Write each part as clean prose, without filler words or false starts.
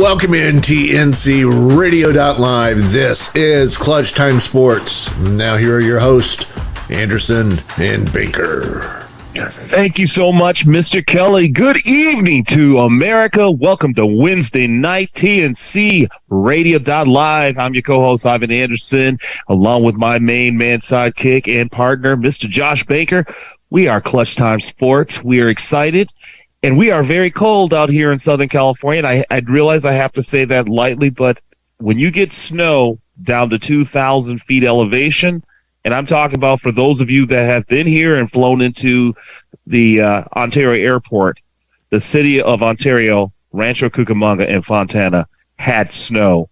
Welcome in TNC Radio.live. This is Clutch Time Sports. Now here are your hosts, Anderson and Baker. Thank you so much, Mr. Kelly. Good evening to America. Welcome to Wednesday night TNC Radio.live. I'm your co-host, Ivan Anderson, along with my main man sidekick and partner, Mr. Josh Baker. We are Clutch Time Sports. We are excited, and we are very cold out here in Southern California. And I realize I have to say that lightly, but when you get snow down to 2,000 feet elevation, and I'm talking about for those of you that have been here and flown into the Ontario airport, the city of Ontario, Rancho Cucamonga, and Fontana had snow.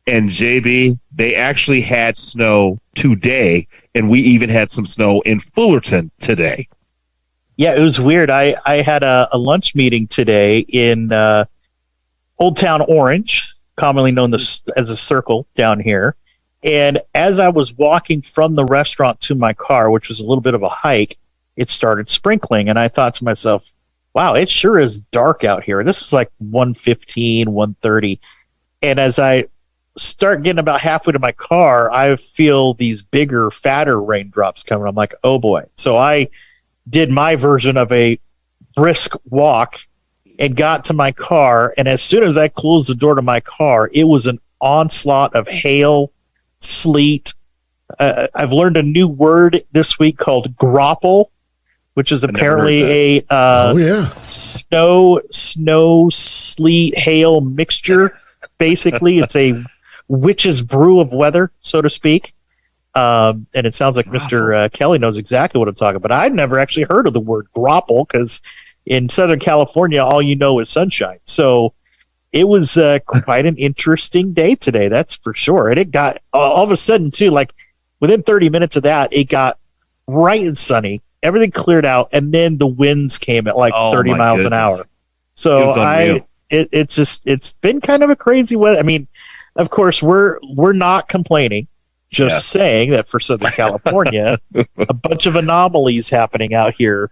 And JB, they actually had snow today, and we even had some snow in Fullerton today. Yeah, it was weird. I had a lunch meeting today in Old Town Orange, commonly known as a Circle down here. And as I was walking from the restaurant to my car, which was a little bit of a hike, it started sprinkling. And I thought to myself, wow, it sure is dark out here. This is like 1:15, 1:30. And as I start getting about halfway to my car, I feel these bigger, fatter raindrops coming. I'm like, oh boy. So I did my version of a brisk walk and got to my car. And as soon as I closed the door to my car, it was an onslaught of hail, sleet. I've learned a new word this week called grapple, which is apparently a snow, sleet, hail mixture. Basically, it's a witch's brew of weather, so to speak. And it sounds like Mr. Kelly knows exactly what I'm talking about. I'd never actually heard of the word grapple because in Southern California, all you know is sunshine. So it was quite an interesting day today, that's for sure. And it got, all of a sudden, too, like within 30 minutes of that, it got bright and sunny. Everything cleared out, and then the winds came at like 30 miles an hour. So it's been kind of a crazy weather. I mean, of course, we're not complaining, just saying that for Southern California, a bunch of anomalies happening out here.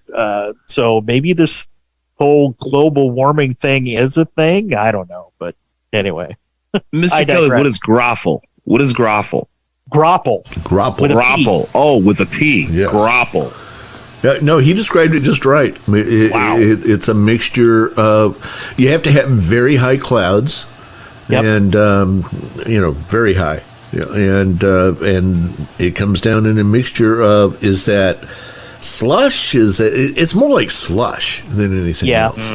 So maybe this whole global warming thing is a thing. I don't know, but anyway. Mr. Kelly, what is grapple? What is grapple? Grapple. Grapple. Grapple. Oh, with a P. Yes. Grapple. No, he described it just right. I mean, it's a mixture of, you have to have very high clouds, and very high, and it comes down in a mixture of, is that slush? It's more like slush than anything else.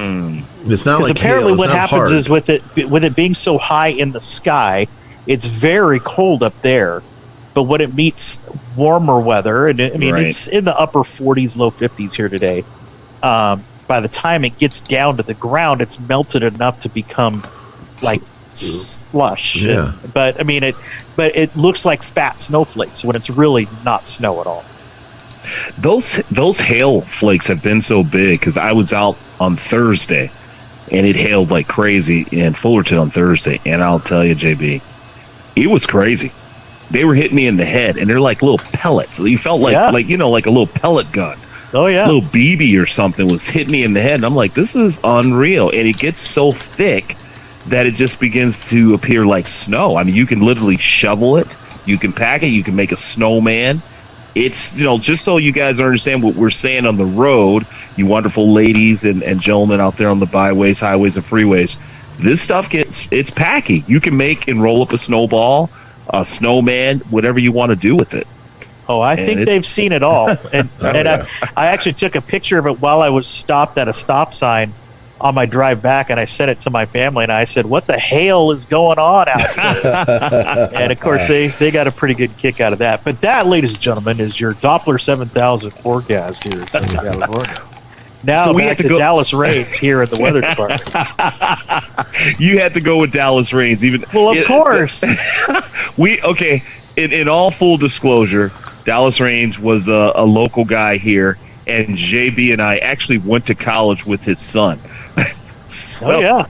It's not like apparently hail. What happens is with it being so high in the sky, it's very cold up there. But when it meets warmer weather, and it's in the upper 40s, low 50s here today, by the time it gets down to the ground, it's melted enough to become like slush. Yeah. But it looks like fat snowflakes when it's really not snow at all. Those hail flakes have been so big because I was out on Thursday, and it hailed like crazy in Fullerton on Thursday. And I'll tell you, JB, it was crazy. They were hitting me in the head, and they're like little pellets. You felt like a little pellet gun. Oh, yeah. A little BB or something was hitting me in the head. And I'm like, this is unreal. And it gets so thick that it just begins to appear like snow. I mean, you can literally shovel it. You can pack it. You can make a snowman. It's, just so you guys understand what we're saying on the road, you wonderful ladies and gentlemen out there on the byways, highways, and freeways, this stuff it's packy. You can make and roll up a snowball, a snowman, whatever you want to do with it. Oh, I think they've seen it all. And I actually took a picture of it while I was stopped at a stop sign on my drive back, and I sent it to my family, and I said, what the hell is going on out here? And, of course, they got a pretty good kick out of that. But that, ladies and gentlemen, is your Doppler 7000 forecast here in Southern California. Now we back to Dallas Rains here at the weather department. You had to go with Dallas Rains. Well, of course. In all full disclosure, Dallas Rains was a local guy here, and JB and I actually went to college with his son. Oh, yeah.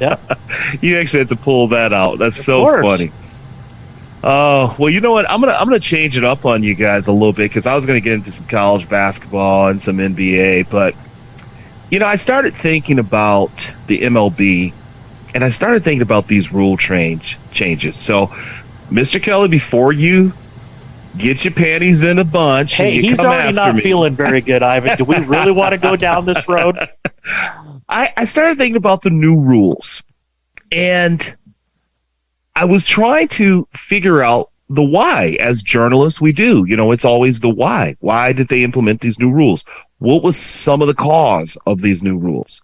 Yeah. You actually had to pull that out. That's so funny. Oh, well, you know what? I'm gonna change it up on you guys a little bit because I was gonna get into some college basketball and some NBA, but I started thinking about the MLB And I started thinking about these rule changes. So, Mr. Kelly, before you get your panties in a bunch, hey, he's already not feeling very good, Ivan. Do we really want to go down this road? I started thinking about the new rules, and I was trying to figure out the why. As journalists, we do. It's always the why. Why did they implement these new rules? What was some of the cause of these new rules?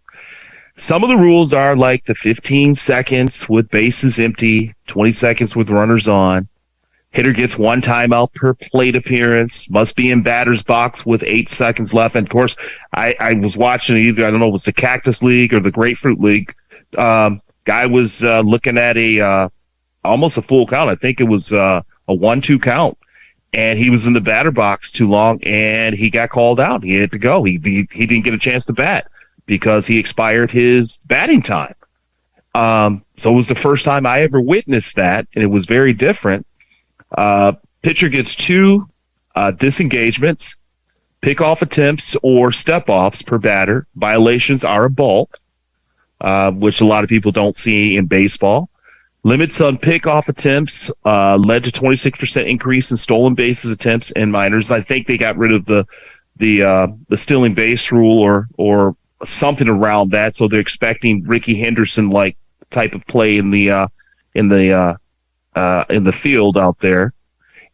Some of the rules are like the 15 seconds with bases empty, 20 seconds with runners on. Hitter gets one timeout per plate appearance, must be in batter's box with 8 seconds left. And, of course, I was watching either, I don't know, it was the Cactus League or the Grapefruit League. Guy was looking at almost a full count. I think it was a 1-2 count. And he was in the batter box too long, and he got called out. He had to go. He didn't get a chance to bat because he expired his batting time. So it was the first time I ever witnessed that, and it was very different. Pitcher gets 2 disengagements, pickoff attempts, or step-offs per batter. Violations are a bulk, which a lot of people don't see in baseball. Limits on pickoff attempts led to 26% increase in stolen bases attempts in minors. I think they got rid of the stealing base rule or something around that, so they're expecting Ricky Henderson-like type of play in the field out there.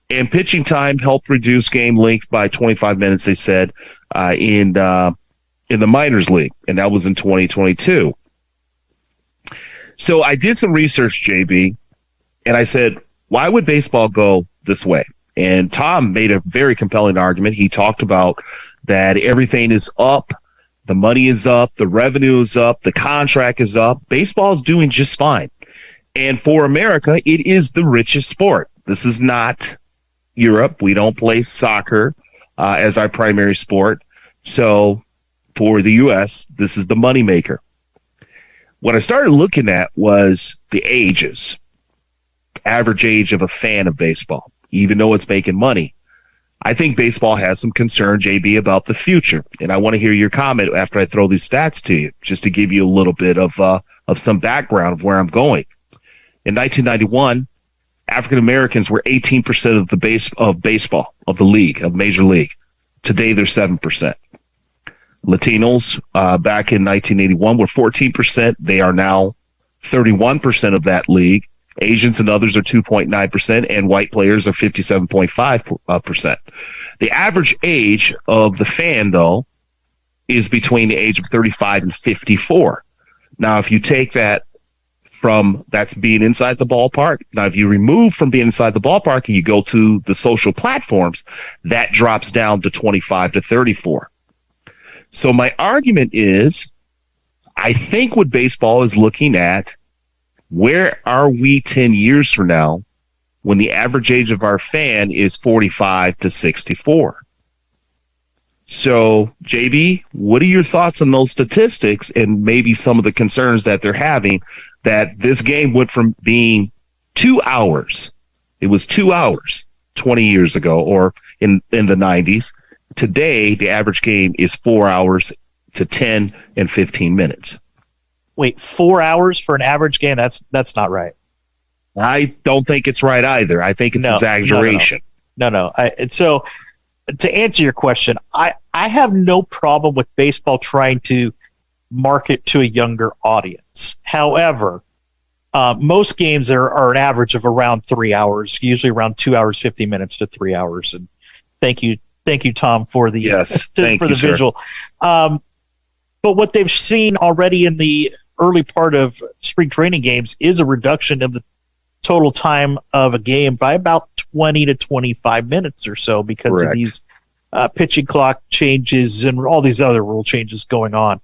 And pitching time helped reduce game length by 25 minutes, they said, in the minors league, and that was in 2022. So I did some research, JB, and I said, why would baseball go this way? And Tom made a very compelling argument. He talked about that everything is up, the money is up, the revenue is up, the contract is up. Baseball is doing just fine. And for America, it is the richest sport. This is not Europe. We don't play soccer as our primary sport. So for the U.S., this is the moneymaker. What I started looking at was the ages, average age of a fan of baseball, even though it's making money. I think baseball has some concern, JB, about the future. And I want to hear your comment after I throw these stats to you, just to give you a little bit of some background of where I'm going. In 1991, African Americans were 18% of baseball, of the league, of Major League. Today, they're 7%. Latinos back in 1981 were 14%. They are now 31% of that league. Asians and others are 2.9%, and white players are 57.5%. The average age of the fan, though, is between the age of 35 and 54. Now, if you take that from that's being inside the ballpark. Now, if you remove from being inside the ballpark and you go to the social platforms, that drops down to 25 to 34. So my argument is, I think what baseball is looking at, where are we 10 years from now when the average age of our fan is 45 to 64? So, JB, what are your thoughts on those statistics and maybe some of the concerns that they're having that this game went from being 2 hours, it was 2 hours 20 years ago or in the 90s. Today, the average game is 4 hours to 10 and 15 minutes. Wait, 4 hours for an average game? That's not right. I don't think it's right either. I think it's exaggeration. No. So to answer your question, I have no problem with baseball trying to market to a younger audience. However, most games are an average of around 3 hours, usually around 2 hours, 50 minutes to 3 hours. And thank you, Tom, for the visual. But what they've seen already in the early part of spring training games is a reduction of the total time of a game by about 20 to 25 minutes or so because of these pitching clock changes and all these other rule changes going on.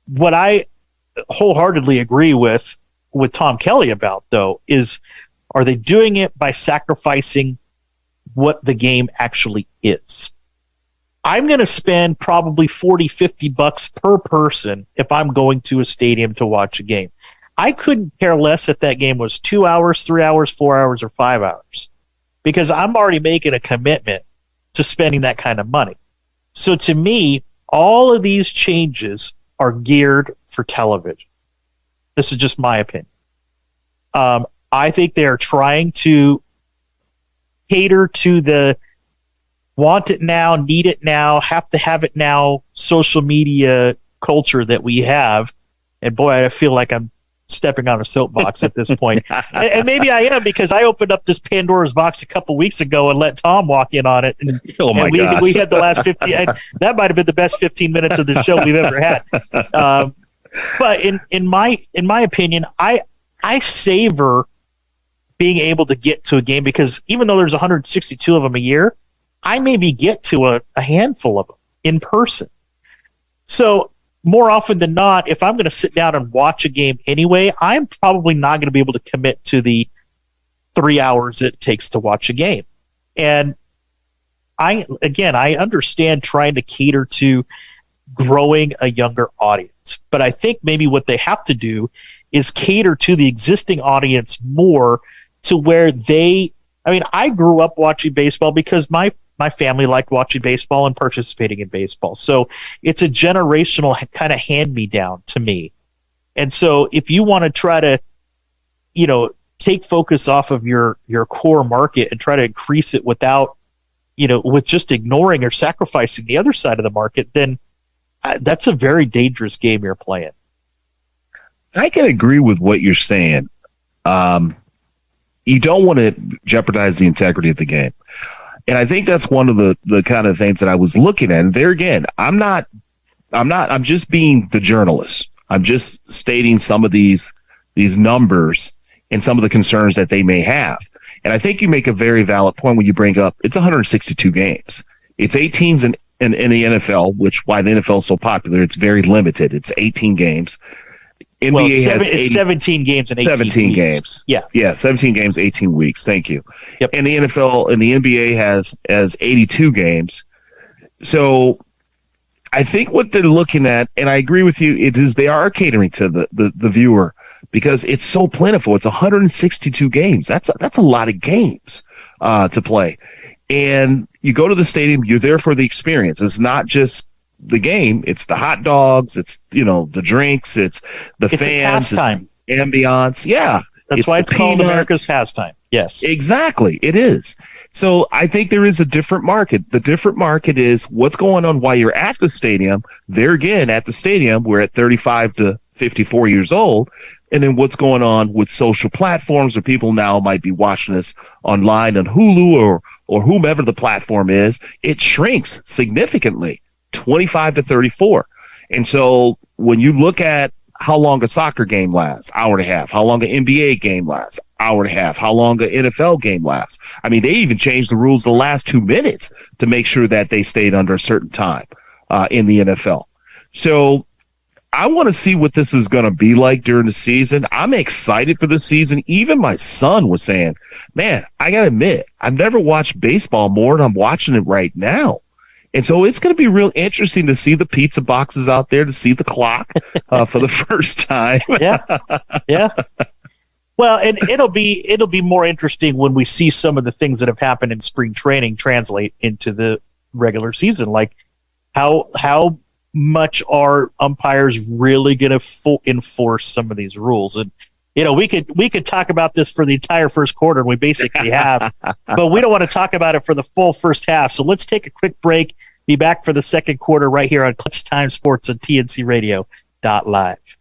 What I wholeheartedly agree with Tom Kelly about, though, is are they doing it by sacrificing what the game actually is? I'm going to spend probably $40-50 per person if I'm going to a stadium to watch a game. I couldn't care less if that game was 2 hours, 3 hours, 4 hours, or 5 hours because I'm already making a commitment to spending that kind of money. So to me, all of these changes are geared for television. This is just my opinion. I think they're trying to cater to the want it now, need it now, have to have it now social media culture that we have. And boy, I feel like I'm stepping on a soapbox at this point. And maybe I am, because I opened up this Pandora's box a couple weeks ago and let Tom walk in on it. And, we had the last 15. And that might have been the best 15 minutes of the show we've ever had. But in my opinion, I savor being able to get to a game, because even though there's 162 of them a year, I maybe get to a handful of them in person. So more often than not, if I'm going to sit down and watch a game anyway, I'm probably not going to be able to commit to the 3 hours it takes to watch a game. And I understand trying to cater to growing a younger audience, but I think maybe what they have to do is cater to the existing audience more, to where I grew up watching baseball because my family liked watching baseball and participating in baseball. So it's a generational kind of hand-me-down to me. And so if you want to try to, take focus off of your core market and try to increase it without, with just ignoring or sacrificing the other side of the market, then that's a very dangerous game you're playing. I can agree with what you're saying. You don't want to jeopardize the integrity of the game. And I think that's one of the kind of things that I was looking at. And there again, I'm just being the journalist. I'm just stating some of these numbers and some of the concerns that they may have. And I think you make a very valid point when you bring up it's 162 games. It's 18s in the NFL, which why the NFL is so popular. It's very limited. It's 18 games. NBA it's 17 games and 18 17 weeks. Games. Yeah, 17 games, 18 weeks. Thank you. Yep. And the NFL and the NBA has 82 games. So I think what they're looking at, and I agree with you, it is they are catering to the viewer, because it's so plentiful. It's 162 games. That's a lot of games to play. And you go to the stadium, you're there for the experience. It's not just the game, it's the hot dogs, it's the drinks, it's the fans, a pastime. It's the ambiance. Yeah, that's why it's called America's pastime. Yes, exactly, it is. So I think there is a different market. The different market is what's going on while you're at the stadium. There again, at the stadium, we're at 35 to 54 years old. And then what's going on with social platforms, where people now might be watching us online on Hulu or whomever the platform is. It shrinks significantly. 25 to 34. And so when you look at how long a soccer game lasts, hour and a half, how long an NBA game lasts, hour and a half, how long an NFL game lasts. I mean, they even changed the rules the last 2 minutes to make sure that they stayed under a certain time in the NFL. So I want to see what this is going to be like during the season. I'm excited for the season. Even my son was saying, man, I got to admit, I've never watched baseball more than I'm watching it right now. And so it's going to be real interesting to see the pizza boxes out there, to see the clock for the first time. Yeah. Well, and it'll be more interesting when we see some of the things that have happened in spring training translate into the regular season. Like how much are umpires really going to enforce some of these rules? And we could talk about this for the entire first quarter, and we basically have, but we don't want to talk about it for the full first half. So let's take a quick break. Be back for the second quarter right here on Clutch Time Sports on TNCRadio.live.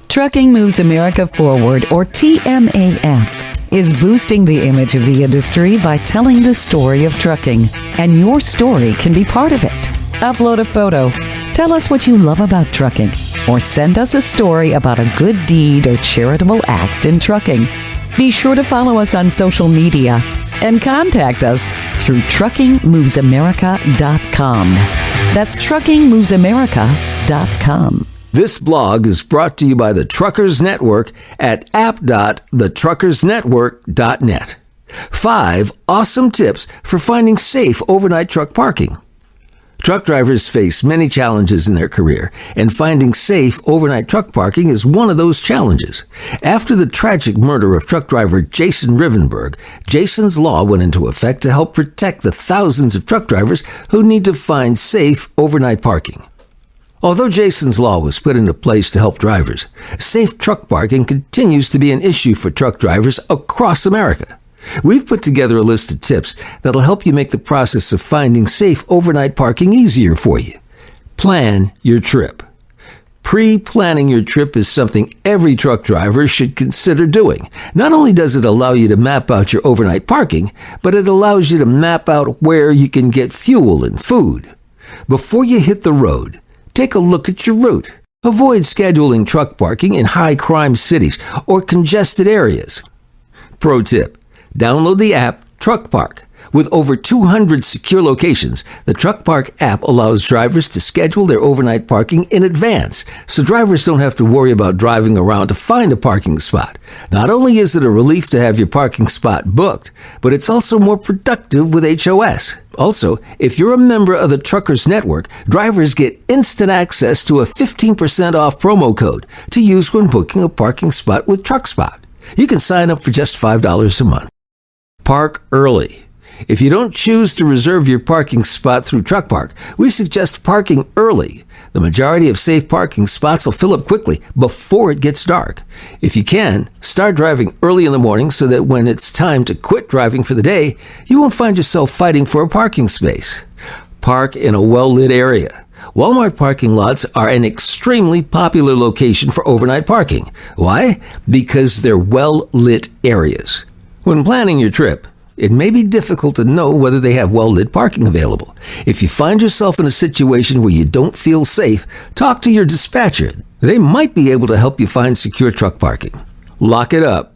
Trucking Moves America Forward, or TMAF, is boosting the image of the industry by telling the story of trucking, and your story can be part of it. Upload a photo. Tell us what you love about trucking, or send us a story about a good deed or charitable act in trucking. Be sure to follow us on social media and contact us through truckingmovesamerica.com. That's truckingmovesamerica.com. This blog is brought to you by the Truckers Network at app.thetruckersnetwork.net. 5 awesome tips for finding safe overnight truck parking. Truck drivers face many challenges in their career, and finding safe overnight truck parking is one of those challenges. After the tragic murder of truck driver Jason Rivenberg, Jason's Law went into effect to help protect the thousands of truck drivers who need to find safe overnight parking. Although Jason's Law was put into place to help drivers, safe truck parking continues to be an issue for truck drivers across America. We've put together a list of tips that'll help you make the process of finding safe overnight parking easier for you. Plan your trip. Pre-planning your trip is something every truck driver should consider doing. Not only does it allow you to map out your overnight parking, but it allows you to map out where you can get fuel and food. Before you hit the road, take a look at your route. Avoid scheduling truck parking in high-crime cities or congested areas. Pro tip, download the app Truck Park. With over 200 secure locations, the Truck Park app allows drivers to schedule their overnight parking in advance, so drivers don't have to worry about driving around to find a parking spot. Not only is it a relief to have your parking spot booked, but it's also more productive with HOS. Also, if you're a member of the Truckers Network, drivers get instant access to a 15% off promo code to use when booking a parking spot with TruckSpot. You can sign up for just $5 a month. Park early. If you don't choose to reserve your parking spot through Truck Park, we suggest parking early. The majority of safe parking spots will fill up quickly before it gets dark. If you can, start driving early in the morning so that when it's time to quit driving for the day, you won't find yourself fighting for a parking space. Park in a well-lit area. Walmart parking lots are an extremely popular location for overnight parking. Why? Because they're well-lit areas. When planning your trip, it may be difficult to know whether they have well-lit parking available. If you find yourself in a situation where you don't feel safe, talk to your dispatcher. They might be able to help you find secure truck parking. Lock it up.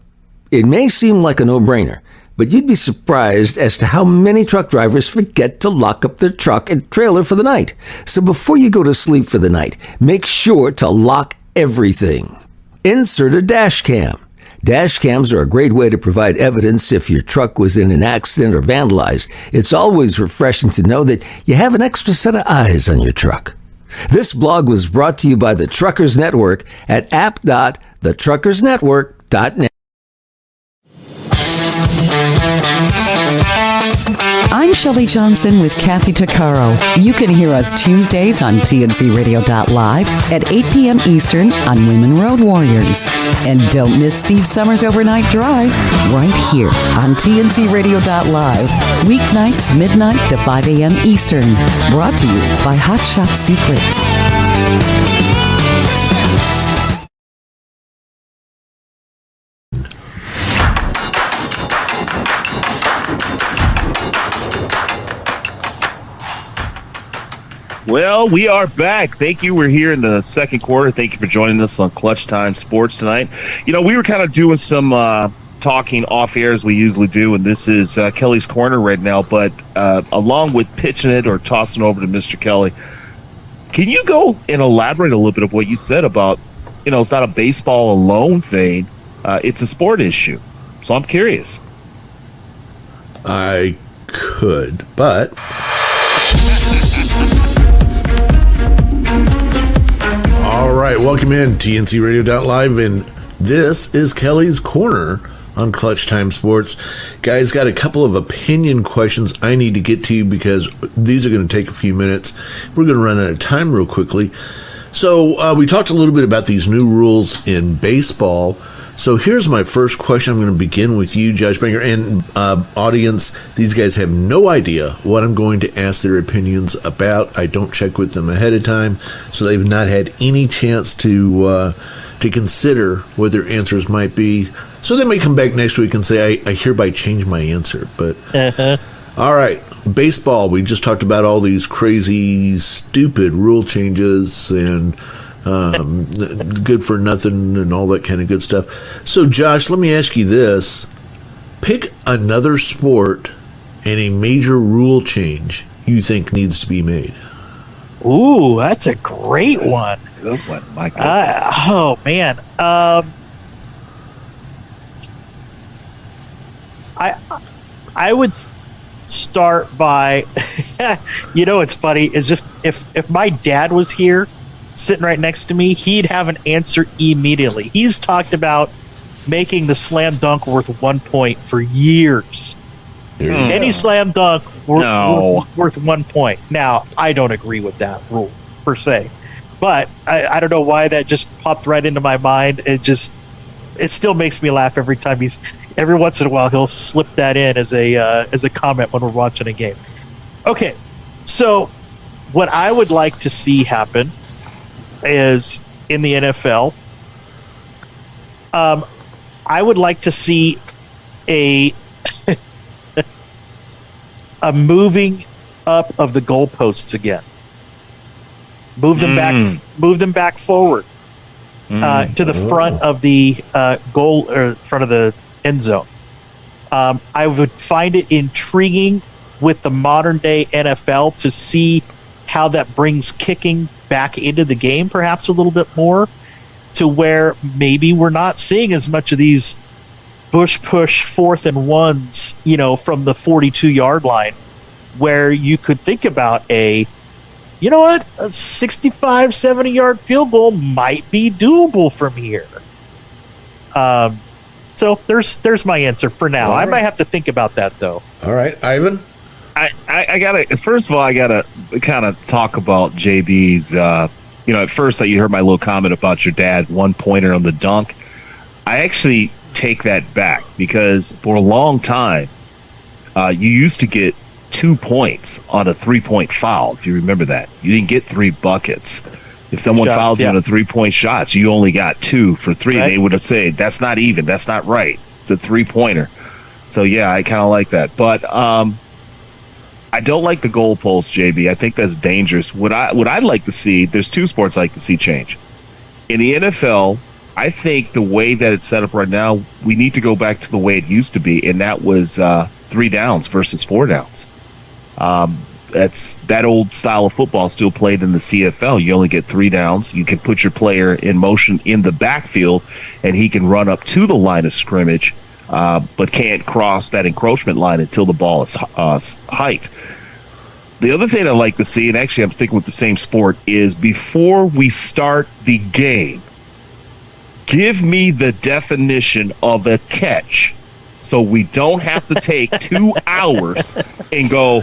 It may seem like a no-brainer, but you'd be surprised as to how many truck drivers forget to lock up their truck and trailer for the night. So before you go to sleep for the night, make sure to lock everything. Insert a dash cam. Dash cams are a great way to provide evidence if your truck was in an accident or vandalized. It's always refreshing to know that you have an extra set of eyes on your truck. This blog was brought to you by the Truckers Network at app.thetruckersnetwork.net. I'm Shelley Johnson with Kathy Tuccaro. You can hear us Tuesdays on TNCRadio.live at 8 p.m. Eastern on Women Road Warriors. And don't miss Steve Summers' Overnight Drive right here on TNCRadio.live. Weeknights, midnight to 5 a.m. Eastern. Brought to you by Hot Shot Secret. Well, we are back. Thank you. We're here in the second quarter. Thank you for joining us on Clutch Time Sports tonight. You know, we were kind of doing some talking off air as we usually do, and this is Kelly's Corner right now. But along with pitching it or tossing over to Mr. Kelly, can you go and elaborate a little bit of what you said about, you know, it's not a baseball alone thing. It's a sport issue. So I'm curious. I could, but... All right, welcome in TNCRadio.live, and this is Kelly's Corner on Clutch Time Sports. Guys, got a couple of opinion questions I need to get to you because these are going to take a few minutes. We're going to run out of time real quickly. So we talked a little bit about these new rules in baseball. So here's my first question. I'm going to begin with you, Judge Banger, and audience. These guys have no idea what I'm going to ask their opinions about. I don't check with them ahead of time, so they've not had any chance to consider what their answers might be. So they may come back next week and say, I hereby change my answer. But all right, baseball. We just talked about all these crazy, stupid rule changes and good for nothing and all that kind of good stuff. So, Josh, let me ask you this. Pick another sport and a major rule change you think needs to be made. Ooh, that's a great one. Good one, Michael. Oh, man. I would start by, you know, it's funny, is if my dad was here, sitting right next to me, he'd have an answer immediately. He's talked about making the slam dunk worth 1 point for years. Any slam dunk worth 1 point. Now, I don't agree with that rule per se, But I don't know why that just popped right into my mind. It still makes me laugh every time every once in a while he'll slip that in as a comment when we're watching a game. Okay, so what I would like to see happen is in the NFL, I would like to see a a moving up of the goalposts again. Move them back forward to the front of the goal or front of the end zone. I would find it intriguing with the modern day NFL to see how that brings kicking back into the game, perhaps a little bit more, to where maybe we're not seeing as much of these bush push 4th and 1s, from the 42-yard line, where you could think about a 65, 70-yard field goal might be doable from here. So there's my answer for now. All right. I might have to think about that, though. All right, Ivan? I gotta, first of all, I gotta kind of talk about JB's, at first you heard my little comment about your dad, 1-pointer on the dunk. I actually take that back because for a long time, you used to get 2 points on a 3-point foul, if you remember that. You didn't get 3 buckets. If someone fouled you on a 3-point shot, so you only got 2 for 3, right. They would have said, that's not even, that's not right. It's a 3-pointer. So, yeah, I kind of like that. But I don't like the goalpost, JB. I think that's dangerous. What I'd like to see, there's 2 sports I'd like to see change. In the NFL, I think the way that it's set up right now, we need to go back to the way it used to be, and that was 3 downs versus 4 downs. That's that old style of football still played in the CFL. You only get 3 downs. You can put your player in motion in the backfield, and he can run up to the line of scrimmage, but can't cross that encroachment line until the ball is hiked. The other thing I'd like to see, and actually I'm sticking with the same sport, is before we start the game, give me the definition of a catch so we don't have to take 2 hours and go,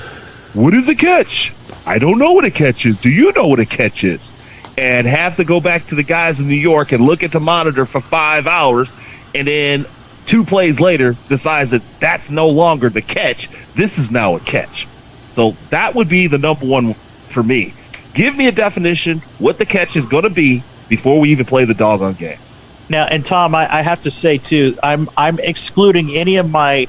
what is a catch? I don't know what a catch is. Do you know what a catch is? And have to go back to the guys in New York and look at the monitor for 5 hours, and then 2 plays later decides that that's no longer the catch. This is now a catch. So that would be the number one for me. Give me a definition, what the catch is going to be before we even play the doggone game. Now, and Tom, I have to say too, I'm excluding any of my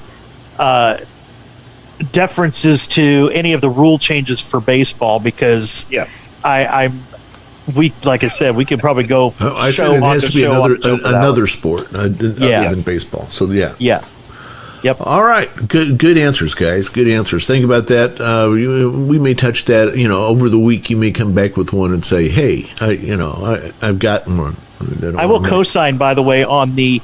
deferences to any of the rule changes for baseball because yes, like I said, we could probably go. I said it has to be another sport other than baseball. So yeah. Yep. All right. Good answers, guys. Good answers. Think about that. We may touch that. Over the week, you may come back with one and say, "Hey, I've gotten one." I will co-sign, by the way, on the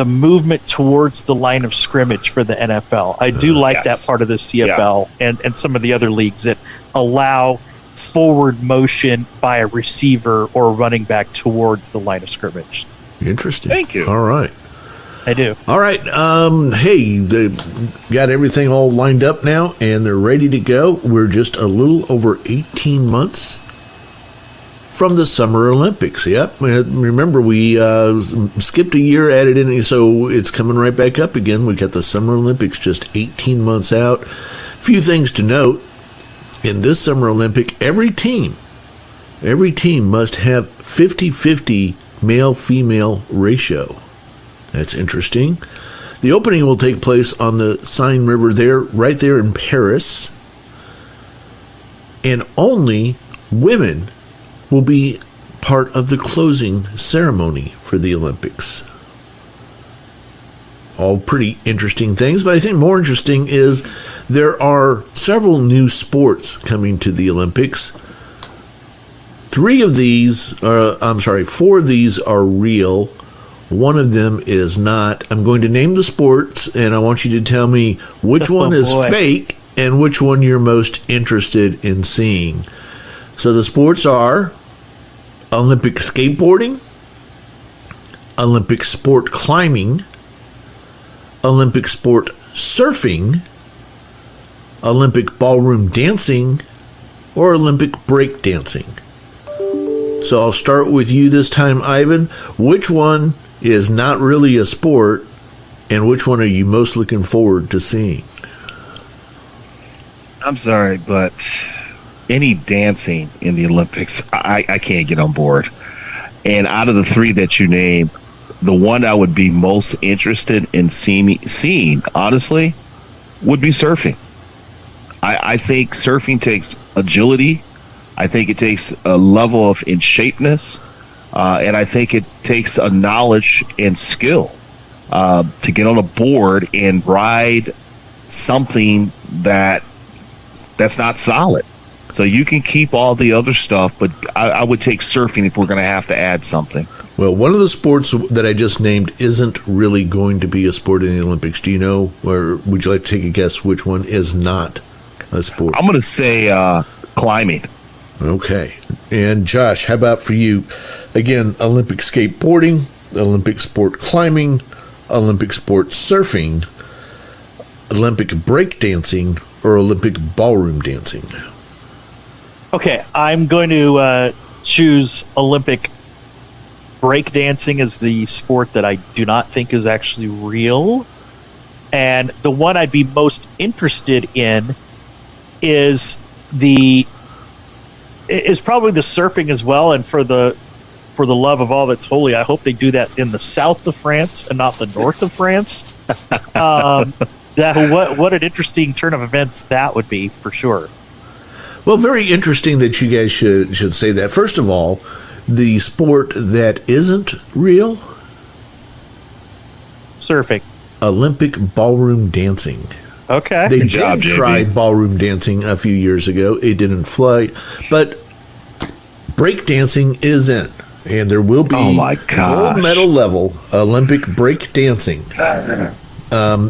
movement towards the line of scrimmage for the NFL. I do like that part of the CFL and some of the other leagues that allow forward motion by a receiver or running back towards the line of scrimmage. Interesting. Thank you. All right. I do. All right. Hey, they got everything all lined up now, and they're ready to go. We're just a little over 18 months from the Summer Olympics. Yep. Remember, we skipped a year, added in, so it's coming right back up again. We got the Summer Olympics just 18 months out. A few things to note. In this Summer Olympic, every team must have 50-50 male-female ratio. That's interesting. The opening will take place on the Seine River right there in Paris. And only women will be part of the closing ceremony for the Olympics. All pretty interesting things, but I think more interesting is there are several new sports coming to the Olympics. 4 of these are real. One of them is not. I'm going to name the sports, and I want you to tell me which one is fake and which one you're most interested in seeing. So the sports are Olympic skateboarding, Olympic sport climbing, Olympic sport surfing, Olympic ballroom dancing, or Olympic break dancing. So I'll start with you this time, Ivan. Which one is not really a sport, and which one are you most looking forward to seeing? I'm sorry, but any dancing in the Olympics, I can't get on board. And out of the three that you named, the one I would be most interested in seeing, honestly, would be surfing. I think surfing takes agility. I think it takes a level of in-shapeness. And I think it takes a knowledge and skill to get on a board and ride something that's not solid. So you can keep all the other stuff, but I would take surfing if we're going to have to add something. Well, one of the sports that I just named isn't really going to be a sport in the Olympics. Do you know, or would you like to take a guess which one is not a sport? I'm going to say climbing. Okay. And Josh, how about for you? Again, Olympic skateboarding, Olympic sport climbing, Olympic sport surfing, Olympic breakdancing, or Olympic ballroom dancing? Okay, I'm going to choose Olympic breakdancing as the sport that I do not think is actually real. And the one I'd be most interested in is probably the surfing as well. And for the love of all that's holy, I hope they do that in the south of France and not the north of France. What an interesting turn of events that would be, for sure. Well, very interesting that you guys should say that. First of all, the sport that isn't real, surfing, Olympic ballroom dancing. Okay, they Good job, did JB. try ballroom dancing a few years ago. It didn't fly, but breakdancing is in, and there will be Oh my gosh. gold medal level Olympic breakdancing.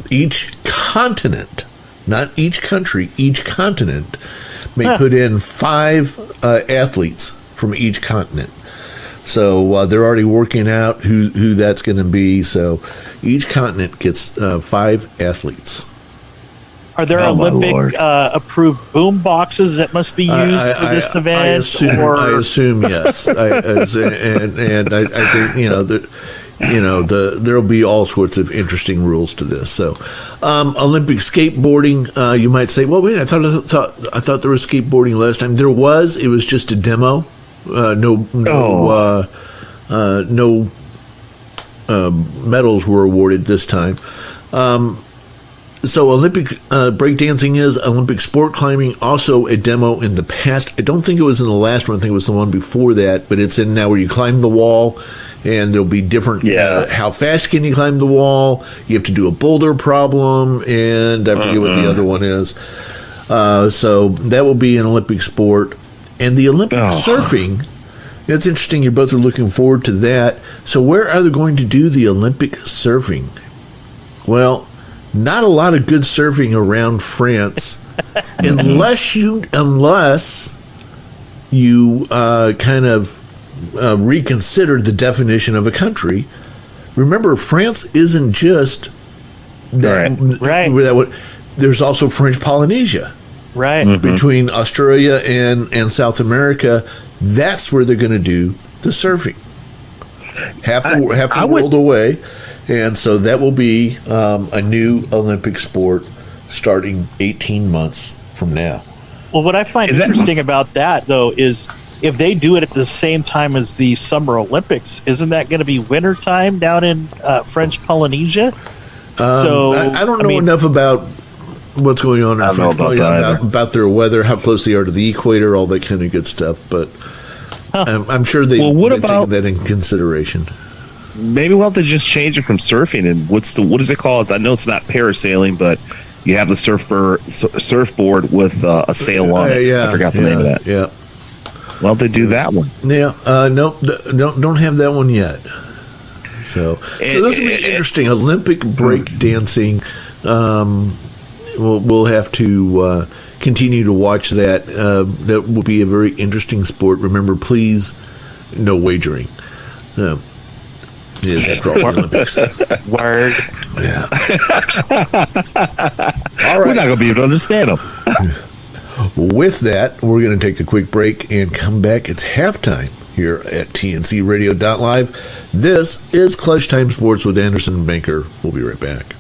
Each continent, not each country, each continent may put in 5 athletes from each continent. So they're already working out who that's going to be. So each continent gets 5 athletes. Are there Oh, my Lord. Olympic approved boom boxes that must be used for this event? I assume yes. I think there'll be all sorts of interesting rules to this. So, Olympic skateboarding, you might say, well, wait, I thought there was skateboarding last time. There was. It was just a demo. No medals were awarded this time. So Olympic breakdancing is Olympic sport climbing, also a demo in the past. I don't think it was in the last one. I think it was the one before that, but it's in now where you climb the wall, and there'll be different. How fast can you climb the wall? You have to do a boulder problem, and I forget what the other one is. So that will be an Olympic sport, and the Olympic surfing. It's interesting. You both are looking forward to that. So where are they going to do the Olympic surfing? Well, not a lot of good surfing around France, unless you kind of reconsider the definition of a country. Remember, France isn't just that. Right. There's also French Polynesia, right, between Australia and South America. That's where they're going to do the surfing. Half the world away. And so that will be a new Olympic sport starting 18 months from now. Well, what I find interesting about that, though, is if they do it at the same time as the Summer Olympics, isn't that going to be winter time down in French Polynesia? I don't know enough about what's going on in French Polynesia, about their weather, how close they are to the equator, all that kind of good stuff. But I'm sure they've taken that in consideration. Maybe we'll have to just change it from surfing. And what is it called? I know it's not parasailing, but you have the surfboard with a sail on it. I forgot the name of that. Yeah. Well, they do that one. Yeah. No, don't have that one yet. So this will be interesting. Olympic break dancing. We'll have to continue to watch that. That will be a very interesting sport. Remember, please, no wagering. Is after all the Olympics. Word. Yeah. All right. We're not going to be able to understand them. With that, we're going to take a quick break and come back. It's halftime here at tncradio.live. This is Clutch Time Sports with Anderson and Banker. We'll be right back.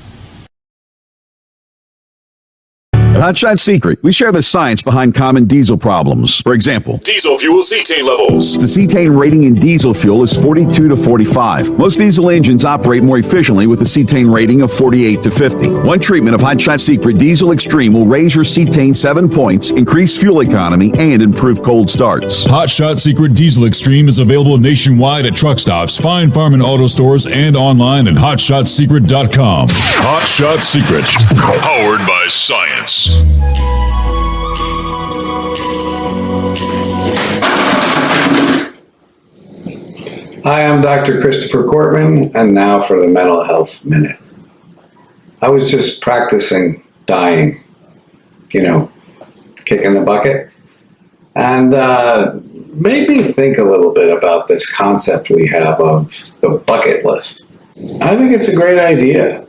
At Hot Shot Secret, we share the science behind common diesel problems. For example, diesel fuel cetane levels. The cetane rating in diesel fuel is 42 to 45. Most diesel engines operate more efficiently with a cetane rating of 48 to 50. One treatment of Hot Shot Secret Diesel Extreme will raise your cetane 7 points, increase fuel economy, and improve cold starts. Hot Shot Secret Diesel Extreme is available nationwide at truck stops, fine farm and auto stores, and online at hotshotsecret.com. Hot Shot Secret, powered by science. Hi, I'm Dr. Christopher Cortman, and now for the Mental Health Minute. I was just practicing dying, kicking the bucket, and made me think a little bit about this concept we have of the bucket list. I think it's a great idea.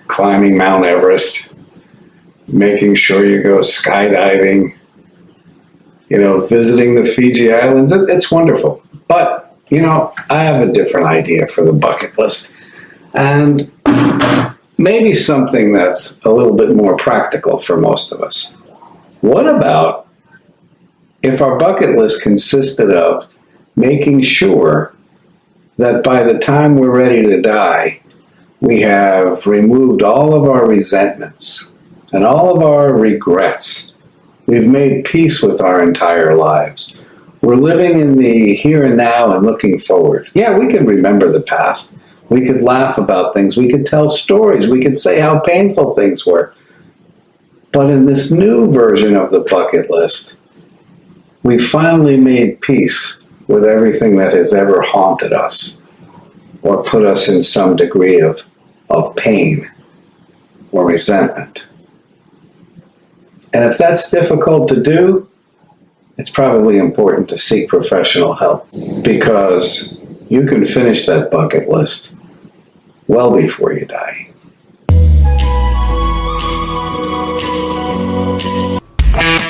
Climbing Mount Everest, making sure you go skydiving, visiting the Fiji Islands. It's wonderful. But, I have a different idea for the bucket list. And maybe something that's a little bit more practical for most of us. What about if our bucket list consisted of making sure that by the time we're ready to die, we have removed all of our resentments and all of our regrets. We've made peace with our entire lives. We're living in the here and now and looking forward. Yeah, we can remember the past. We could laugh about things. We could tell stories. We could say how painful things were. But in this new version of the bucket list, we finally made peace with everything that has ever haunted us or put us in some degree of pain or resentment. And if that's difficult to do, it's probably important to seek professional help, because you can finish that bucket list well before you die.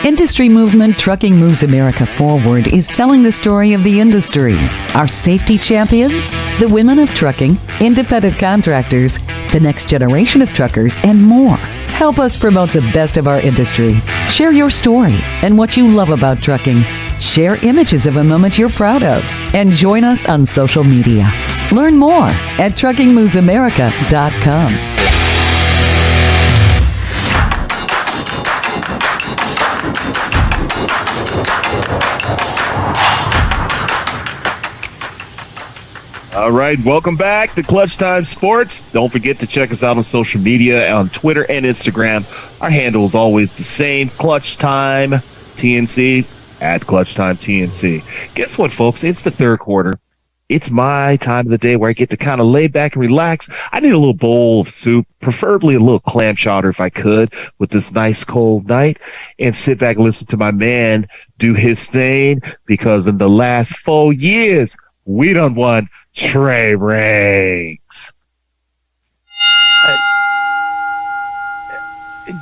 Industry movement Trucking Moves America Forward is telling the story of the industry, our safety champions, the women of trucking, independent contractors, the next generation of truckers, and more. Help us promote the best of our industry. Share your story and what you love about trucking. Share images of a moment you're proud of. And join us on social media. Learn more at truckingmovesamerica.com. All right, welcome back to Clutch Time Sports. Don't forget to check us out on social media, on Twitter and Instagram. Our handle is always the same, Clutch Time TNC, at Clutch Time TNC. Guess what, folks? It's the third quarter. It's my time of the day where I get to kind of lay back and relax. I need a little bowl of soup, preferably a little clam chowder if I could, with this nice cold night, and sit back and listen to my man do his thing, because in the last 4 years, we done won Trey Rings.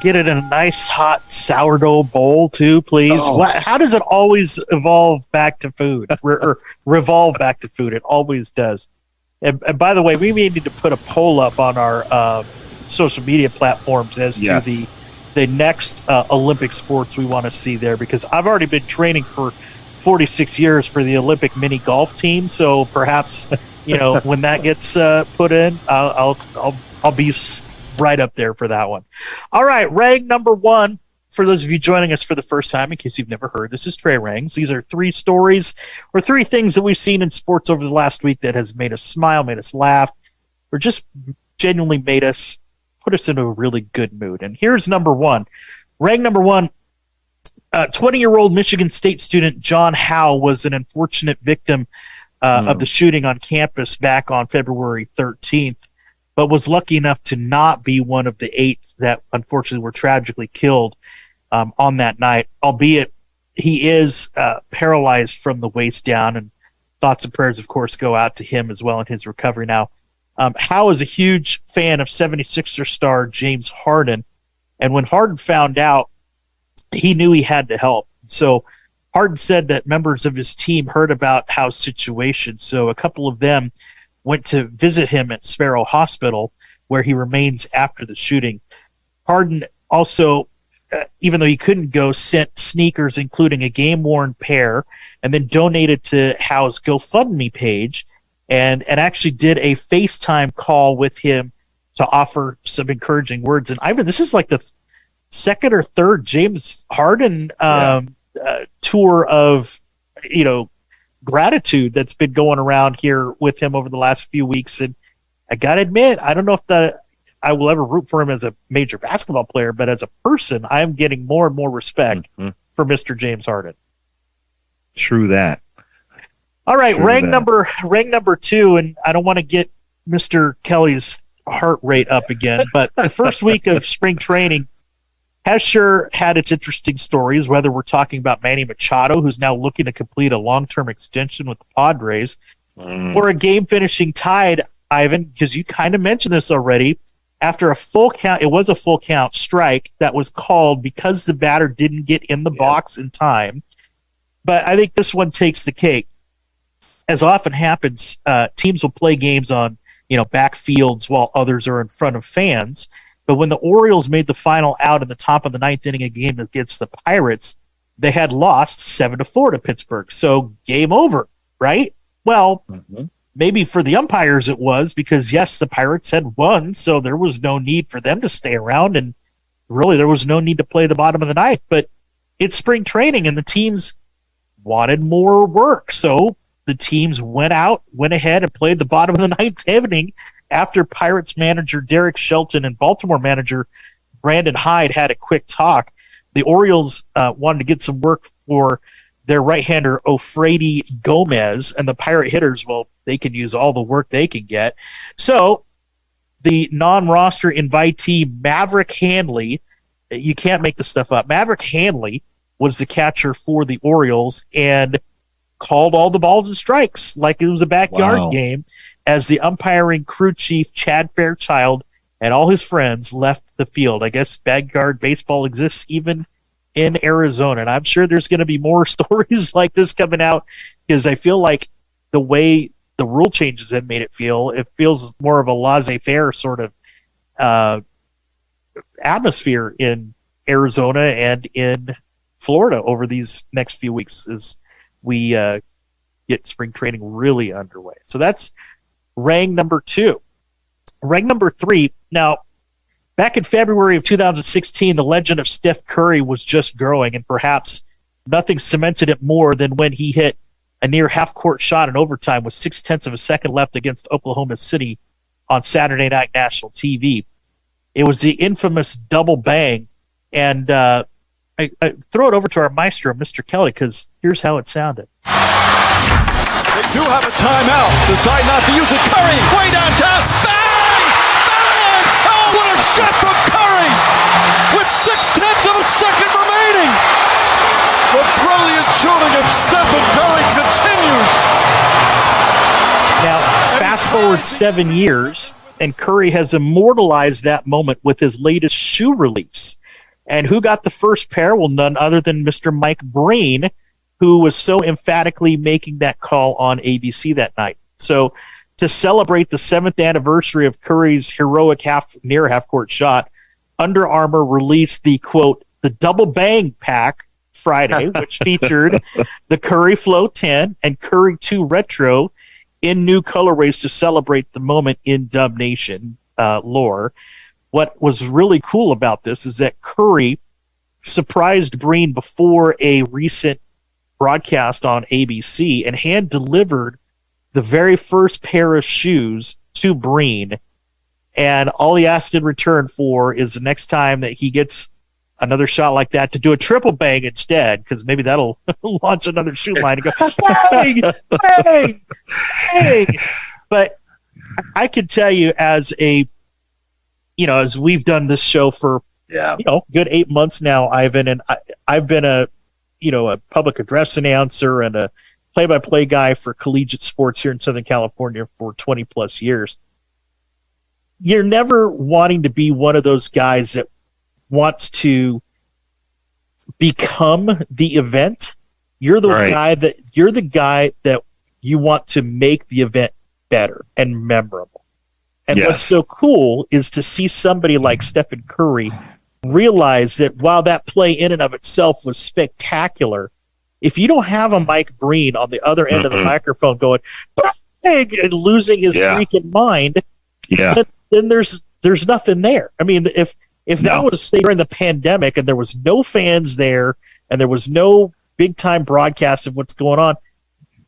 Get it in a nice hot sourdough bowl too, please. Oh. How does it always evolve back to food or revolve back to food? It always does. And by the way, we may need to put a poll up on our social media platforms as to the next Olympic sports we want to see there, because I've already been training for 46 years for the Olympic mini golf team. So perhaps, when that gets put in, I'll be right up there for that one. All right, Rang number one. For those of you joining us for the first time, in case you've never heard, this is Trey Rangs. These are 3 stories or 3 things that we've seen in sports over the last week that has made us smile, made us laugh, or just genuinely put us in a really good mood. And here's number one. Rang number one. 20-year-old Michigan State student John Howe was an unfortunate victim of the shooting on campus back on February 13th, but was lucky enough to not be one of the 8 that unfortunately were tragically killed on that night, albeit he is paralyzed from the waist down, and thoughts and prayers, of course, go out to him as well in his recovery now. Howe is a huge fan of 76er star James Harden, and when Harden found out, he knew he had to help. So Harden said that members of his team heard about Howe's situation, so a couple of them went to visit him at Sparrow Hospital, where he remains after the shooting. Harden also, even though he couldn't go, sent sneakers, including a game-worn pair, and then donated to Howe's GoFundMe page, and actually did a FaceTime call with him to offer some encouraging words. And Ivan, this is like the second or third James Harden tour of, gratitude that's been going around here with him over the last few weeks. And I got to admit, I don't know if I will ever root for him as a major basketball player, but as a person, I am getting more and more respect for Mr. James Harden. True that. All right, rank number 2, and I don't want to get Mr. Kelly's heart rate up again, but the first week of spring training has sure had its interesting stories, whether we're talking about Manny Machado, who's now looking to complete a long-term extension with the Padres, or a game-finishing tide, Ivan, because you kind of mentioned this already, after a full count, it was a full count strike that was called because the batter didn't get in the box in time. But I think this one takes the cake. As often happens, teams will play games on, backfields while others are in front of fans. But when the Orioles made the final out in the top of the ninth inning a game against the Pirates, they had lost 7-4 to Pittsburgh. So game over, right? Well, maybe for the umpires it was, because yes, the Pirates had won, so there was no need for them to stay around, and really there was no need to play the bottom of the ninth. But it's spring training, and the teams wanted more work. So the teams went ahead and played the bottom of the ninth inning after Pirates manager Derek Shelton and Baltimore manager Brandon Hyde had a quick talk. The Orioles wanted to get some work for their right-hander Ofrady Gomez, and the Pirate hitters, well, they can use all the work they can get. So the non-roster invitee Maverick Handley, you can't make this stuff up, Maverick Handley was the catcher for the Orioles and called all the balls and strikes like it was a backyard game, as the umpiring crew chief Chad Fairchild and all his friends left the field. I guess backyard baseball exists even in Arizona, and I'm sure there's going to be more stories like this coming out, because I feel like the way the rule changes have made it feels more of a laissez-faire sort of atmosphere in Arizona and in Florida over these next few weeks as we get spring training really underway. So that's rank number 2. Rank number 3. Now, back in February of 2016, the legend of Steph Curry was just growing, and perhaps nothing cemented it more than when he hit a near half-court shot in overtime with 0.6 of a second left against Oklahoma City on Saturday Night National TV. It was the infamous double bang, and I throw it over to our maestro, Mr. Kelly, because here's how it sounded. They do have a timeout. Decide not to use it. Curry, way downtown. Bang! Bang! Oh, what a shot from Curry! With 0.6 of a second remaining. The brilliant shooting of Stephen Curry continues. Now, fast forward 7 years, and Curry has immortalized that moment with his latest shoe release. And who got the first pair? Well, none other than Mr. Mike Breen, who was so emphatically making that call on ABC that night. So to celebrate the 7th anniversary of Curry's heroic near half-court shot, Under Armour released the, quote, the Double Bang Pack Friday, which featured the Curry Flow 10 and Curry 2 Retro in new colorways to celebrate the moment in Dub Nation lore. What was really cool about this is that Curry surprised Breen before a recent broadcast on ABC and hand-delivered the very first pair of shoes to Breen. And all he asked in return for is the next time that he gets another shot like that to do a triple bang instead, because maybe that'll launch another shoe line and go, bang, bang, bang. But I can tell you as as we've done this show for, good 8 months now, Ivan, and I've been a public address announcer and a play-by-play guy for collegiate sports here in Southern California for 20 plus years. You're never wanting to be one of those guys that wants to become the event You're the guy that you want to make the event better and memorable. And what's so cool is to see somebody like Stephen Curry realize that while that play in and of itself was spectacular, if you don't have a Mike Breen on the other end of the microphone going and losing his freaking mind, then there's nothing there. I mean, if that was say during the pandemic and there was no fans there and there was no big time broadcast of what's going on,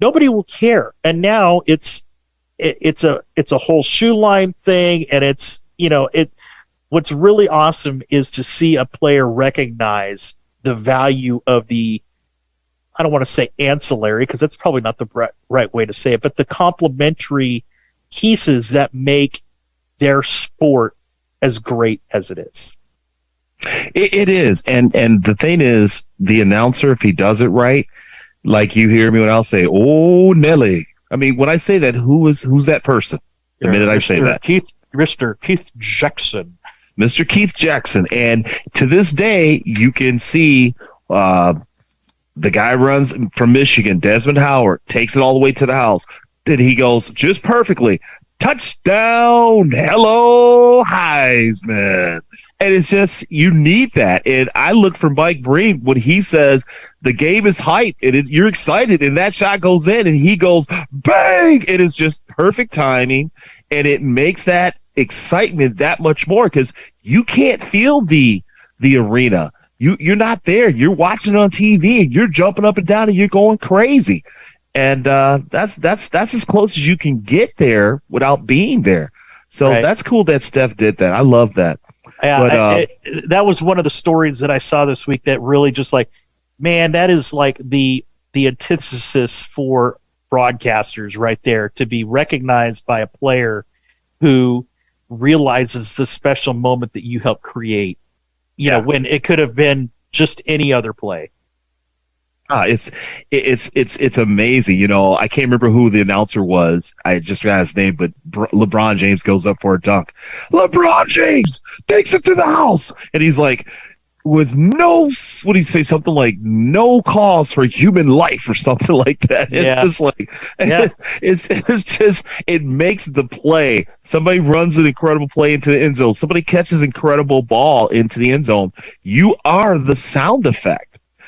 nobody will care. And now it's a whole shoe line thing, and it's what's really awesome is to see a player recognize the value of the, I don't want to say ancillary because that's probably not the right way to say it, but the complementary pieces that make their sport as great as it is. It is. And the thing is, the announcer, if he does it right, like you hear me when I'll say, "Oh, Nelly." I mean, when I say that, who's that person? The minute I say that. Mr. Keith Jackson. Mr. Keith Jackson. And to this day, you can see the guy runs from Michigan, Desmond Howard, takes it all the way to the house. Then he goes just perfectly, touchdown, hello, Heisman. And it's just, you need that. And I look for Mike Breen when he says the game is hype. You're excited, and that shot goes in, and he goes bang. It is just perfect timing, and it makes that excitement that much more because you can't feel the arena. You're not there. You're watching it on TV, and you're jumping up and down, and you're going crazy. And that's as close as you can get there without being there. So that's cool that Steph did that. I love that. Yeah, that was one of the stories that I saw this week that really just like, man, that is like the antithesis for broadcasters right there, to be recognized by a player who realizes the special moment that you helped create, you know, when it could have been just any other play. It's amazing. You know, I can't remember who the announcer was. I just forgot his name, but LeBron James goes up for a dunk. LeBron James takes it to the house. And he's like, with no, what do you say? Something like no cause for human life or something like that. It's just like, it's just, it makes the play. Somebody runs an incredible play into the end zone. Somebody catches incredible ball into the end zone. You are the sound effect.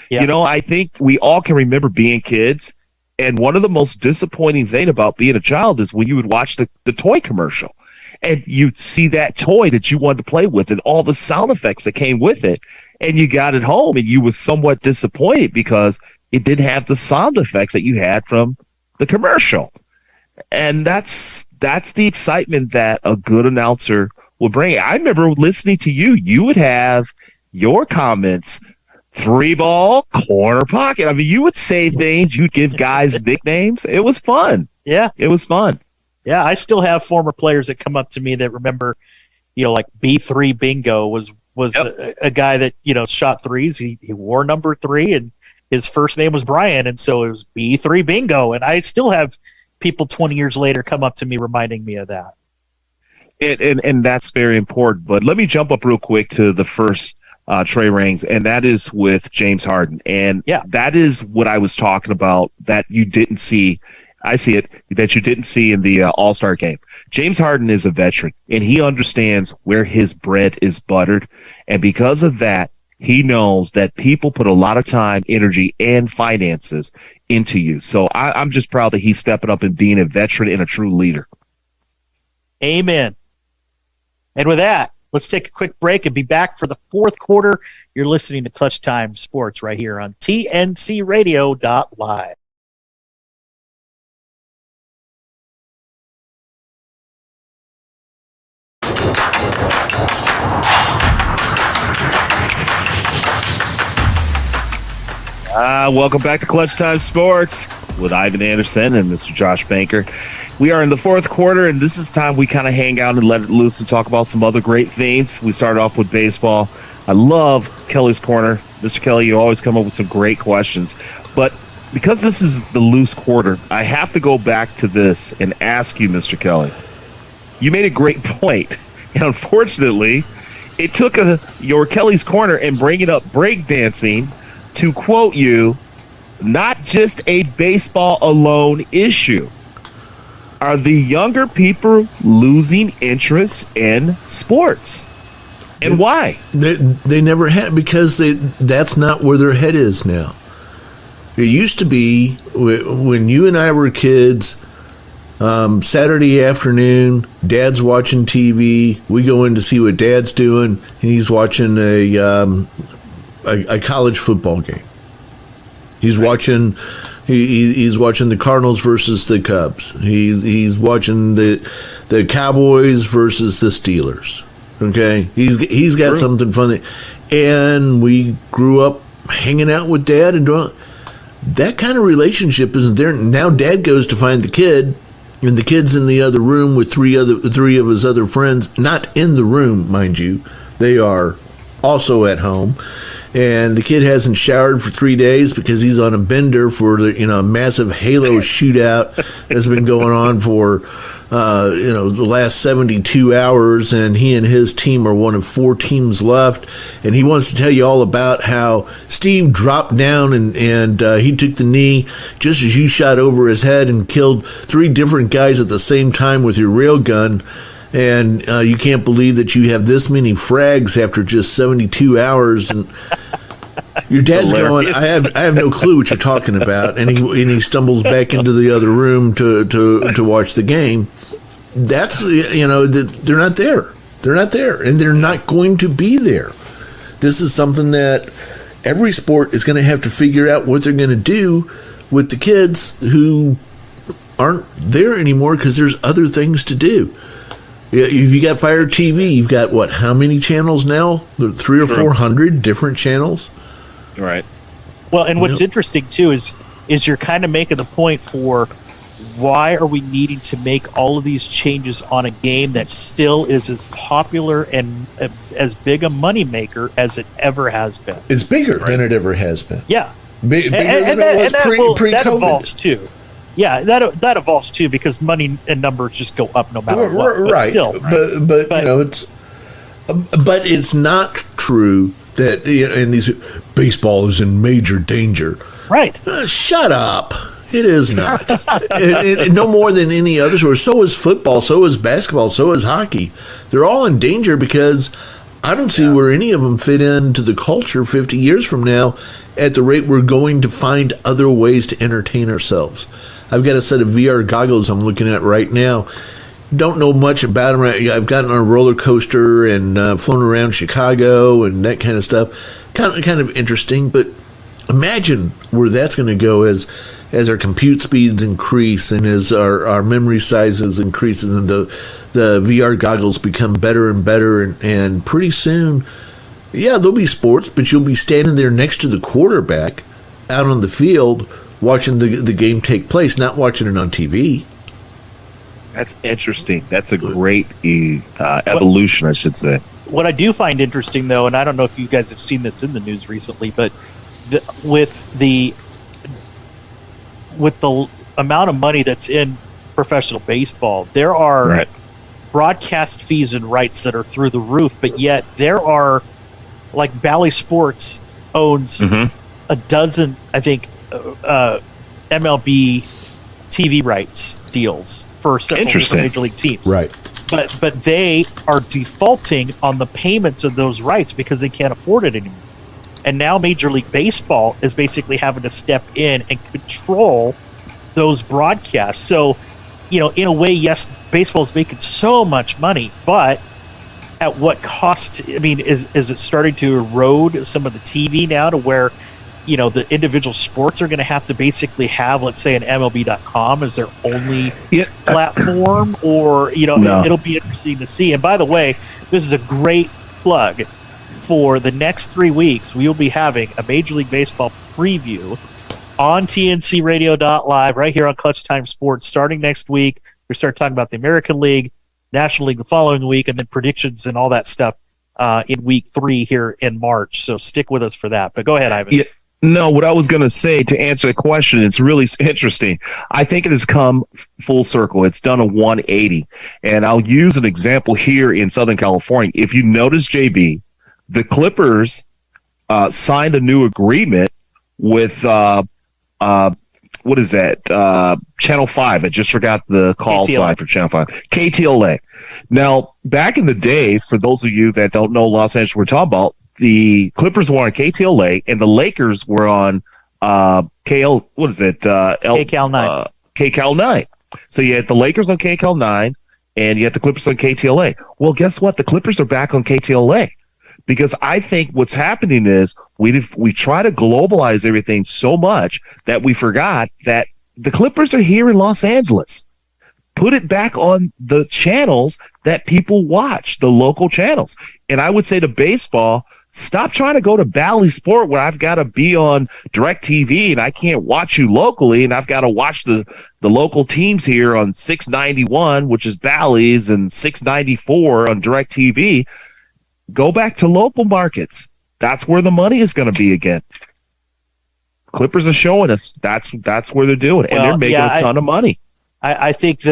Yeah. You know, I think we all can remember being kids, and one of the most disappointing thing about being a child is when you would watch the toy commercial, and you'd see that toy that you wanted to play with and all the sound effects that came with it, and you got it home, and you were somewhat disappointed because it didn't have the sound effects that you had from the commercial. And that's the excitement that a good announcer will bring. I remember listening to you. You would have your comments, 3-ball, corner pocket. I mean, you would say things. You'd give guys nicknames. It was fun. Yeah. It was fun. Yeah, I still have former players that come up to me that remember, you know, like B3 Bingo was a guy that, you know, shot threes. He wore number 3, and his first name was Brian, and so it was B3 Bingo. And I still have people 20 years later come up to me reminding me of that. And that's very important. But let me jump up real quick to the first Trey rings, and that is with James Harden. And that is what I was talking about that you didn't see. I see it, that you didn't see in the All-Star game. James Harden is a veteran, and he understands where his bread is buttered. And because of that, he knows that people put a lot of time, energy, and finances into you. So I'm just proud that he's stepping up and being a veteran and a true leader. Amen. And with that, let's take a quick break and be back for the fourth quarter. You're listening to Clutch Time Sports right here on TNCRadio.live. Welcome back to Clutch Time Sports with Ivan Anderson and Mr. Josh Banker. We are in the fourth quarter, and this is time we kind of hang out and let it loose and talk about some other great things. We started off with baseball. I love Kelly's Corner. Mr. Kelly, you always come up with some great questions. But because this is the loose quarter, I have to go back to this and ask you, Mr. Kelly. You made a great point. And unfortunately, it took your Kelly's Corner and bringing up breakdancing to quote you not just a baseball alone issue. Are the younger people losing interest in sports? And why? They never had, because that's not where their head is now. It used to be when you and I were kids, Saturday afternoon, Dad's watching TV. We go in to see what Dad's doing, and he's watching a college football game. He's watching he's watching the Cardinals versus the Cubs. He's watching the Cowboys versus the Steelers. Okay, he's got something funny, and we grew up hanging out with Dad and doing that kind of relationship isn't there now. Dad goes to find the kid, and the kid's in the other room with three of his other friends. Not in the room, mind you, they are also at home. And the kid hasn't showered for 3 days because he's on a bender for the massive Halo shootout that's been going on for the last 72 hours, and he and his team are one of 4 teams left. And he wants to tell you all about how Steve dropped down and he took the knee just as you shot over his head and killed 3 different guys at the same time with your railgun. And you can't believe that you have this many frags after just 72 hours. And your dad's going, I have no clue what you're talking about. And he stumbles back into the other room to watch the game. That's, they're not there. They're not there. And they're not going to be there. This is something that every sport is going to have to figure out what they're going to do with the kids who aren't there anymore because there's other things to do. If you got Fire TV, you've got how many channels now? 300 or 400 different channels. Right. Well, and what's interesting too is you're kind of making the point for why are we needing to make all of these changes on a game that still is as popular and as big a moneymaker as it ever has been. It's bigger than it ever has been. Yeah, bigger than it was pre-COVID. That evolves too. Yeah, that evolves too because money and numbers just go up no matter what. Right. Still, but it's not true that in these baseball is in major danger. Right. Shut up. It is not. No more than any other sport. So is football. So is basketball. So is hockey. They're all in danger because I don't see where any of them fit into the culture 50 years from now at the rate we're going to find other ways to entertain ourselves. I've got a set of VR goggles I'm looking at right now. Don't know much about them. I've gotten on a roller coaster and flown around Chicago and that kind of stuff. Kind of interesting, but imagine where that's going to go as our compute speeds increase and as our memory sizes increases and the VR goggles become better and better. And pretty soon, there'll be sports, but you'll be standing there next to the quarterback out on the field watching the game take place, not watching it on TV. That's interesting. That's a great evolution, I should say. What I do find interesting, though, and I don't know if you guys have seen this in the news recently, but with the amount of money that's in professional baseball, there are broadcast fees and rights that are through the roof, but yet there are, like Bally Sports owns a dozen, I think, MLB TV rights deals for several major league teams. Right. But they are defaulting on the payments of those rights because they can't afford it anymore. And now Major League Baseball is basically having to step in and control those broadcasts. So, in a way, yes, baseball is making so much money, but at what cost? I mean, is it starting to erode some of the TV now to where, the individual sports are going to have to basically have, let's say, an MLB.com as their only platform, or, it'll be interesting to see. And by the way, this is a great plug. For the next 3 weeks, we will be having a Major League Baseball preview on TNCRadio.live right here on Clutch Time Sports. Starting next week, we start talking about the American League, National League the following week, and then predictions and all that stuff in week 3 here in March. So stick with us for that. But go ahead, Ivan. Yeah. No, what I was going to say to answer the question, it's really interesting. I think it has come full circle. It's done a 180. And I'll use an example here in Southern California. If you notice, JB, the Clippers signed a new agreement with what is that? Channel 5. I just forgot the call KTLA. sign for Channel 5. KTLA. Now, back in the day, for those of you that don't know Los Angeles, we're talking about, the Clippers were on KTLA and the Lakers were on KCAL 9. KCAL 9. So you had the Lakers on KCAL 9 and you had the Clippers on KTLA. Well, guess what? The Clippers are back on KTLA. Because I think what's happening is we try to globalize everything so much that we forgot that the Clippers are here in Los Angeles. Put it back on the channels that people watch, the local channels. And I would say to baseball, stop trying to go to Bally Sport where I've got to be on DirecTV and I can't watch you locally and I've got to watch the local teams here on 691, which is Bally's, and 694 on DirecTV. Go back to local markets. That's where the money is going to be again. Clippers are showing us that's where they're doing it, and they're making a ton of money. I think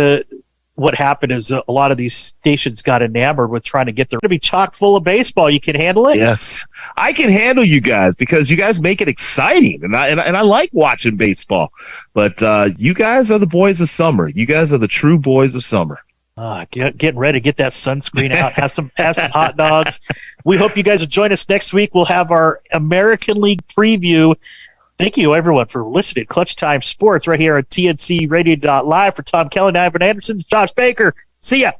what happened is a lot of these stations got enamored with trying to get to be chock full of baseball. You can handle it? Yes, I can handle you guys because you guys make it exciting, and I like watching baseball. But you guys are the boys of summer. You guys are the true boys of summer. Getting ready to get that sunscreen out, have some hot dogs. We hope you guys will join us next week. We'll have our American League preview. Thank you, everyone, for listening to Clutch Time Sports right here on TNCRadio.live. For Tom Kelly and Ivan Anderson, Josh Baker. See ya.